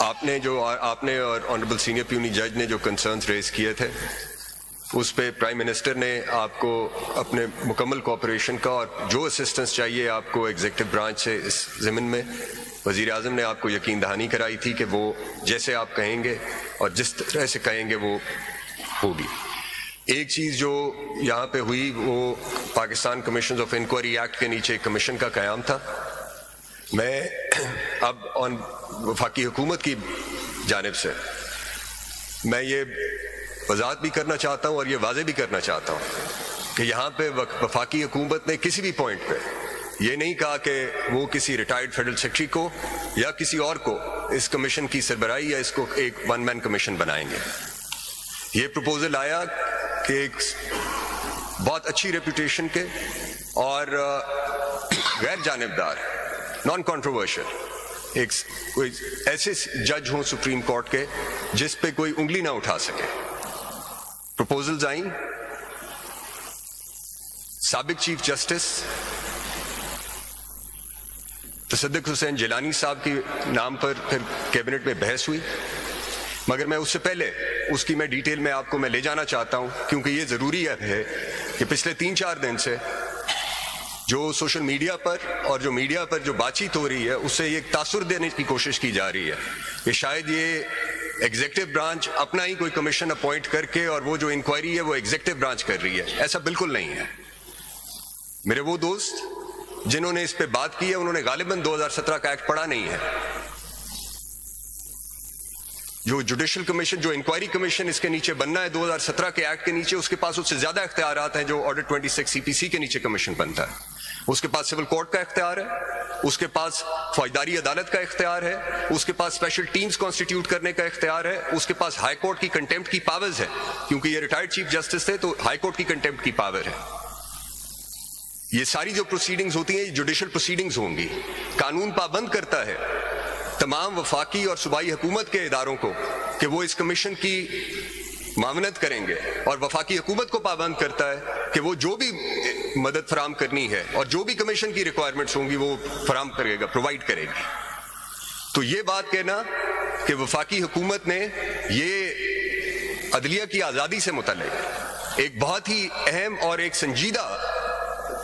آپ نے اور آنریبل سینئر پیونی جج نے جو کنسرنز ریز کیے تھے اس پہ پرائم منسٹر نے آپ کو اپنے مکمل کوآپریشن کا اور جو اسسٹنس چاہیے آپ کو ایگزیکٹو برانچ سے اس ضمن میں وزیر اعظم نے آپ کو یقین دہانی کرائی تھی کہ وہ جیسے آپ کہیں گے اور جس طرح سے کہیں گے وہ ہوگی۔ ایک چیز جو یہاں پہ ہوئی وہ Pakistan commissions of inquiry act کے نیچے ایک کمیشن کا قیام تھا۔ میں اب وفاقی حکومت کی جانب سے میں یہ وضاحت بھی کرنا چاہتا ہوں اور یہ واضح بھی کرنا چاہتا ہوں کہ یہاں پہ وفاقی حکومت نے کسی بھی پوائنٹ پہ یہ نہیں کہا کہ وہ کسی ریٹائرڈ فیڈرل سیکرٹری کو یا کسی اور کو اس کمیشن کی سربراہی یا اس کو ایک ون مین کمیشن بنائیں گے۔ یہ پروپوزل آیا کہ ایک بہت اچھی ریپوٹیشن کے اور غیر جانبدار نان کنٹروورشل ایک کوئی ایسے جج ہوں سپریم کورٹ کے جس پہ کوئی انگلی نہ اٹھا سکے۔ پروپوزلز آئیں، سابق چیف جسٹس تصدق حسین جیلانی صاحب کے نام پر پھر کیبنٹ میں بحث ہوئی، مگر میں اس سے پہلے اس کی میں ڈیٹیل میں آپ کو میں لے جانا چاہتا ہوں کیونکہ یہ ضروری ہے کہ پچھلے 3-4 دن سے جو سوشل میڈیا پر اور جو میڈیا پر جو بات چیت ہو رہی ہے اس سے ایک تاثر دینے کی کوشش کی جا رہی ہے کہ شاید یہ ایگزیکٹو برانچ اپنا ہی کوئی کمیشن اپوائنٹ کر کے اور وہ جو انکوائری ہے وہ ایگزیکٹو برانچ کر رہی ہے۔ ایسا بالکل نہیں ہے۔ میرے وہ دوست جنہوں نے اس پہ بات کی ہے انہوں نے غالباً 2017 کا ایکٹ پڑھا نہیں ہے۔ جو جوڈیشل کمیشن جو انکوائری کمیشن اس کے نیچے بننا ہے 2017 کے ایکٹ کے نیچے، اس کے پاس اس سے زیادہ اختیارات ہیں جو آرڈر 26 CPC کے نیچے کمیشن بنتا ہے۔ اس کے پاس سول کورٹ کا اختیار ہے، اس کے پاس فوجداری عدالت کا اختیار ہے، اس کے پاس اسپیشل ٹیمز کانسٹیٹیوٹ کرنے کا اختیار ہے، اس کے پاس ہائی کورٹ کی کنٹیمپٹ کی پاورز ہے کیونکہ یہ ریٹائرڈ چیف جسٹس تھے تو ہائی کورٹ کی کنٹیمپٹ کی پاور ہے۔ یہ ساری جو پروسیڈنگز ہوتی ہیں یہ جوڈیشل پروسیڈنگز ہوں گی۔ قانون پابند کرتا ہے تمام وفاقی اور صوبائی حکومت کے اداروں کو کہ وہ اس کمیشن کی معاونت کریں گے، اور وفاقی حکومت کو پابند کرتا ہے کہ وہ جو بھی مدد فراہم کرنی ہے اور جو بھی کمیشن کی ریکوائرمنٹس ہوں گی وہ فراہم کرے گا، پرووائڈ کرے گی۔ تو یہ بات کہنا کہ وفاقی حکومت نے یہ عدلیہ کی آزادی سے متعلق ایک بہت ہی اہم اور ایک سنجیدہ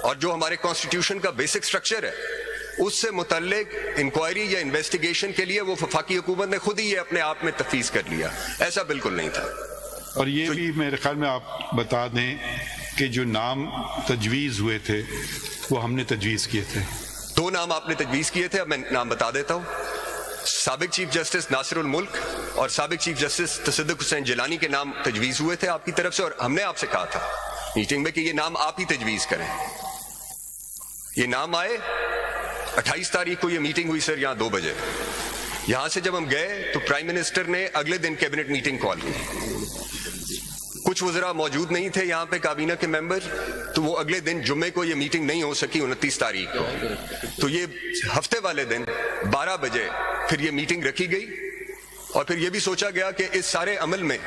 اور جو ہمارے کانسٹیٹیوشن کا بیسک سٹرکچر ہے اس سے متعلق انکوائری یا انویسٹیگیشن کے لیے وہ وفاقی حکومت نے خود ہی یہ اپنے آپ میں تفویض کر لیا، ایسا بالکل نہیں تھا۔ اور یہ بھی میرے خیال میں آپ بتا دیں کہ جو نام تجویز ہوئے تھے وہ ہم نے تجویز کیے تھے۔ 2 نام آپ نے تجویز کیے تھے، اب میں نام بتا دیتا ہوں۔ سابق چیف جسٹس ناصر الملک اور سابق چیف جسٹس تصدق حسین جیلانی کے نام تجویز ہوئے تھے آپ کی طرف سے، اور ہم نے آپ سے کہا تھا میٹنگ میں کہ یہ نام آپ ہی تجویز کریں۔ یہ نام آئے 28 تاریخ کو یہ میٹنگ ہوئی سر یہاں 2 بجے۔ یہاں سے جب ہم گئے تو پرائم منسٹر نے اگلے دن کیبنٹ میٹنگ کال کی۔ کچھ وزراء موجود نہیں تھے یہاں پہ کابینہ کے ممبر، تو وہ اگلے دن جمعے کو یہ میٹنگ نہیں ہو سکی 29 تاریخ کو، تو یہ ہفتے والے دن 12 بجے پھر یہ میٹنگ رکھی گئی، اور پھر یہ بھی سوچا گیا کہ اس سارے عمل میں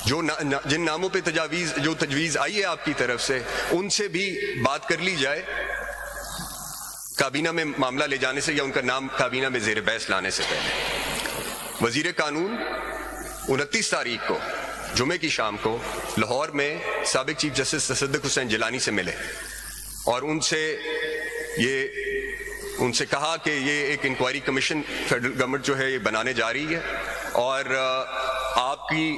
جن ناموں پہ تجویز آئی ہے آپ کی طرف سے ان سے بھی بات کر لی جائے کابینہ میں معاملہ لے جانے سے یا ان کا نام کابینہ میں زیر بحث لانے سے پہلے۔ وزیر قانون 29 تاریخ کو جمعے کی شام کو لاہور میں سابق چیف جسٹس تصدق حسین جیلانی سے ملے اور ان سے کہا کہ یہ ایک انکوائری کمیشن فیڈرل گورنمنٹ جو ہے یہ بنانے جا رہی ہے، اور آپ کی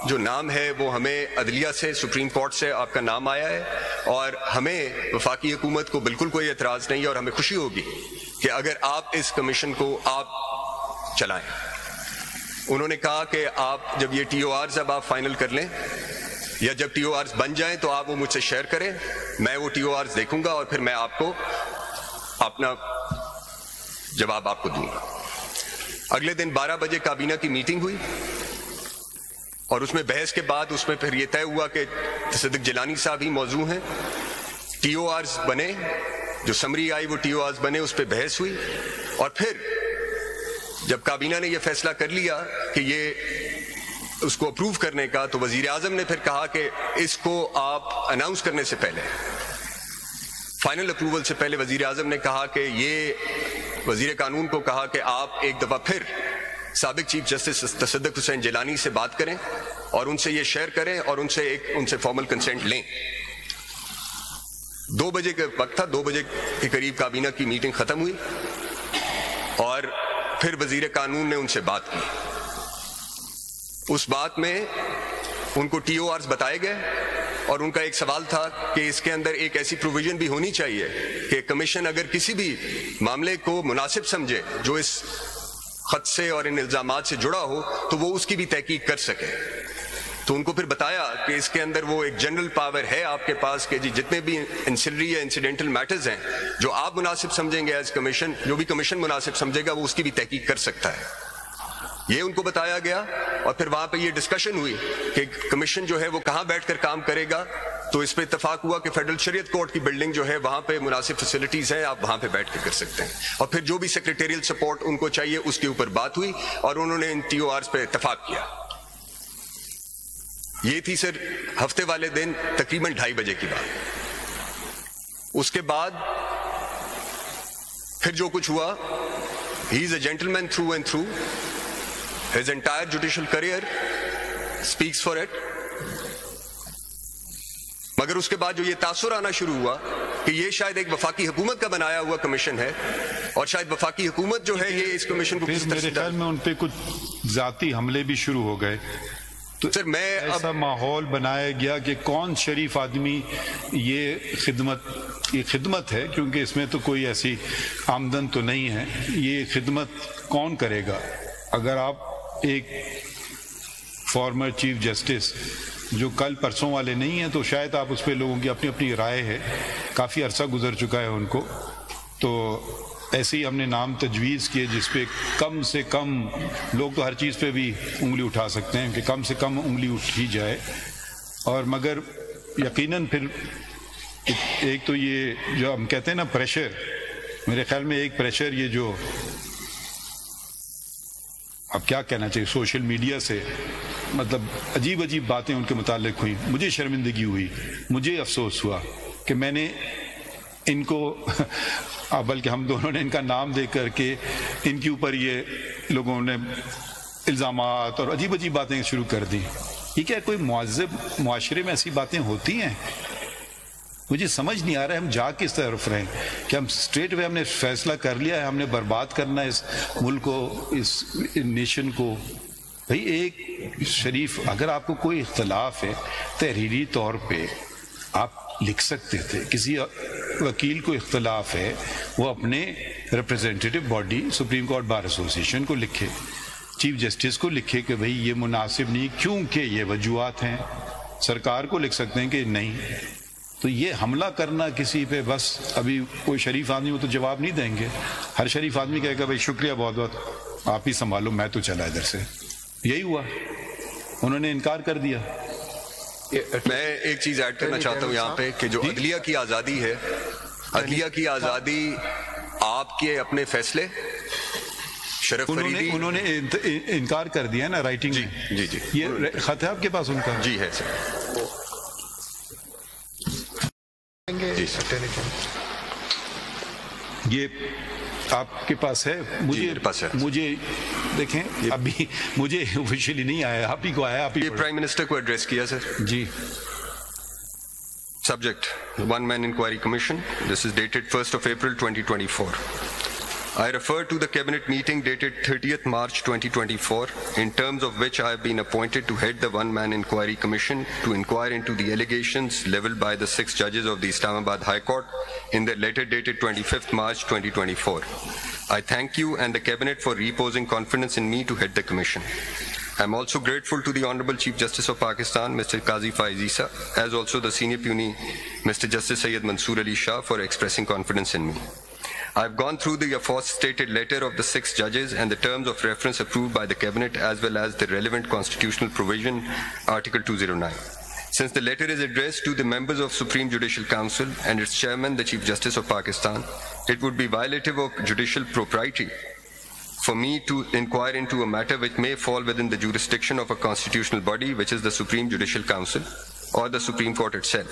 جو نام ہے وہ ہمیں عدلیہ سے سپریم کورٹ سے آپ کا نام آیا ہے، اور ہمیں وفاقی حکومت کو بالکل کوئی اعتراض نہیں ہے، اور ہمیں خوشی ہوگی کہ اگر آپ اس کمیشن کو آپ چلائیں۔ انہوں نے کہا کہ آپ جب یہ ٹی او آرز اب آپ فائنل کر لیں یا جب ٹی او آرز بن جائیں تو آپ وہ مجھ سے شیئر کریں، میں وہ ٹی او آرز دیکھوں گا اور پھر میں آپ کو اپنا جواب آپ کو دوں گا۔ اگلے دن 12 بجے کابینہ کی میٹنگ ہوئی، اور اس میں بحث کے بعد اس میں پھر یہ طے ہوا کہ تصدق جیلانی صاحب ہی موضوع ہیں۔ ٹی او آرز بنے، جو سمری آئی وہ ٹی او آرز بنے، اس پہ بحث ہوئی، اور پھر جب کابینہ نے یہ فیصلہ کر لیا کہ یہ اس کو اپروو کرنے کا، تو وزیر اعظم نے پھر کہا کہ اس کو آپ اناؤنس کرنے سے پہلے، فائنل اپروول سے پہلے، وزیر اعظم نے کہا کہ یہ وزیر قانون کو کہا کہ آپ ایک دفعہ پھر سابق چیف جسٹس تصدق حسین جیلانی سے بات کریں اور ان سے یہ شیئر کریں اور ان سے فارمل کنسنٹ لیں. 2 بجے کا وقت تھا, 2 بجے کے قریب کابینہ کی میٹنگ ختم ہوئی اور پھر وزیر قانون نے ان سے بات کی. اس بات میں ان کو ٹی او آرز بتائے گئے اور ان کا ایک سوال تھا کہ اس کے اندر ایک ایسی پروویژن بھی ہونی چاہیے کہ کمیشن اگر کسی بھی معاملے کو مناسب سمجھے جو اس خط سے اور ان الزامات سے جڑا ہو تو وہ اس کی بھی تحقیق کر سکے. تو ان کو پھر بتایا کہ اس کے اندر وہ ایک جنرل پاور ہے آپ کے پاس کہ جی جتنے بھی انسلری یا انسیڈنٹل میٹرز ہیں جو آپ مناسب سمجھیں گے ایز کمیشن, جو بھی کمیشن مناسب سمجھے گا وہ اس کی بھی تحقیق کر سکتا ہے. یہ ان کو بتایا گیا اور پھر وہاں پہ یہ ڈسکشن ہوئی کہ کمیشن جو ہے وہ کہاں بیٹھ کر کام کرے گا. تو اس پہ اتفاق ہوا کہ فیڈرل شریعت کورٹ کی بلڈنگ جو ہے وہاں پہ مناسب فیسلٹیز ہیں, آپ وہاں پہ بیٹھ کے کر سکتے ہیں. اور پھر جو بھی سیکریٹریل سپورٹ ان کو چاہیے اس کے اوپر بات ہوئی اور انہوں نے ان ٹی او آرز پہ اتفاق کیا. یہ تھی سر ہفتے والے دن تقریباً 2:30 بجے کی بات. اس کے بعد پھر جو کچھ ہوا, he is a gentleman through and through. His entire judicial career speaks for it. مگر اس کے بعد جو یہ تاثر آنا شروع ہوا کہ یہ شاید ایک وفاقی حکومت کا بنایا ہوا کمیشن ہے اور شاید وفاقی حکومت جو ہے یہ اس کمیشن کو میرے خیال میں ان پہ کچھ ذاتی حملے بھی شروع ہو گئے. تو سر میں ایسا ماحول بنایا گیا کہ کون شریف آدمی یہ خدمت ہے, کیونکہ اس میں تو کوئی ایسی آمدن تو نہیں ہے, یہ خدمت کون کرے گا. اگر آپ ایک فارمر چیف جسٹس جو کل پرسوں والے نہیں ہیں تو شاید آپ اس پہ لوگوں کی اپنی اپنی رائے ہے, کافی عرصہ گزر چکا ہے ان کو. تو ایسے ہی ہم نے نام تجویز کیے جس پہ کم سے کم لوگ تو ہر چیز پہ بھی انگلی اٹھا سکتے ہیں کہ کم سے کم انگلی اٹھی جائے. اور مگر یقیناً پھر ایک تو یہ جو ہم کہتے ہیں نا پریشر, میرے خیال میں ایک پریشر یہ جو اب کیا کہنا چاہیے سوشل میڈیا سے مطلب عجیب عجیب باتیں ان کے متعلق ہوئیں. مجھے شرمندگی ہوئی, مجھے افسوس ہوا کہ میں نے ان کو بلکہ ہم دونوں نے ان کا نام دے کر کے ان کے اوپر یہ لوگوں نے الزامات اور عجیب عجیب باتیں شروع کر دیں. یہ کیا کوئی مہذب معاشرے میں ایسی باتیں ہوتی ہیں؟ مجھے سمجھ نہیں آ رہا ہے ہم جا کس طرف رہیں کہ ہم اسٹریٹ وے ہم نے فیصلہ کر لیا ہے, ہم نے برباد کرنا ہے اس ملک کو, اس نیشن کو. بھئی ایک شریف, اگر آپ کو کوئی اختلاف ہے تحریری طور پہ آپ لکھ سکتے تھے. کسی وکیل کو اختلاف ہے وہ اپنے representative body supreme court bar association کو لکھے, چیف جسٹس کو لکھے کہ بھئی یہ مناسب نہیں کیونکہ یہ وجوہات ہیں. سرکار کو لکھ سکتے ہیں کہ نہیں. تو یہ حملہ کرنا کسی پہ, بس ابھی کوئی شریف آدمی وہ تو جواب نہیں دیں گے. ہر شریف آدمی کہے گا بھئی شکریہ بہت بہت, آپ ہی سنبھالو, میں تو چلا ادھر سے. یہی ہوا, انہوں نے انکار کر دیا. میں ایک چیز ایڈ کرنا چاہتا ہوں یہاں پہ کہ جو عدلیہ کی آزادی ہے, عدلیہ کی آزادی آپ کے اپنے فیصلے شرف فریدی انہوں نے انکار کر دیا نا رائٹنگ میں. جی جی یہ خط ہے آپ کے پاس ان کا؟ جی ہے سر. جی سر یہ آپ کے پاس ہے؟ مجھے دیکھیں ابھی مجھے آفیشیلی نہیں آیا, آپ ہی کو آیا. آپ ہی پرائم منسٹر کو ایڈریس کیا سر. جی. Subject, One Man Inquiry Commission. This is dated 1st of April 2024. I refer to the Cabinet meeting dated 30th March 2024, in terms of which I have been appointed to head the One Man Inquiry Commission to inquire into the allegations leveled by the 6 judges of the Islamabad High Court in their letter dated 25th March 2024. I thank you and the Cabinet for reposing confidence in me to head the Commission. I am also grateful to the Honorable Chief Justice of Pakistan, Mr. Qazi Faiz Issa, as also the Senior Puni, Mr. Justice Syed Mansoor Ali Shah, for expressing confidence in me. I have gone through the aforestated letter of the 6 judges and the terms of reference approved by the Cabinet, as well as the relevant constitutional provision, Article 209. Since the letter is addressed to the members of Supreme Judicial Council and its chairman, the Chief Justice of Pakistan, it would be violative of judicial propriety for me to inquire into a matter which may fall within the jurisdiction of a constitutional body, which is the Supreme Judicial Council or the Supreme Court itself.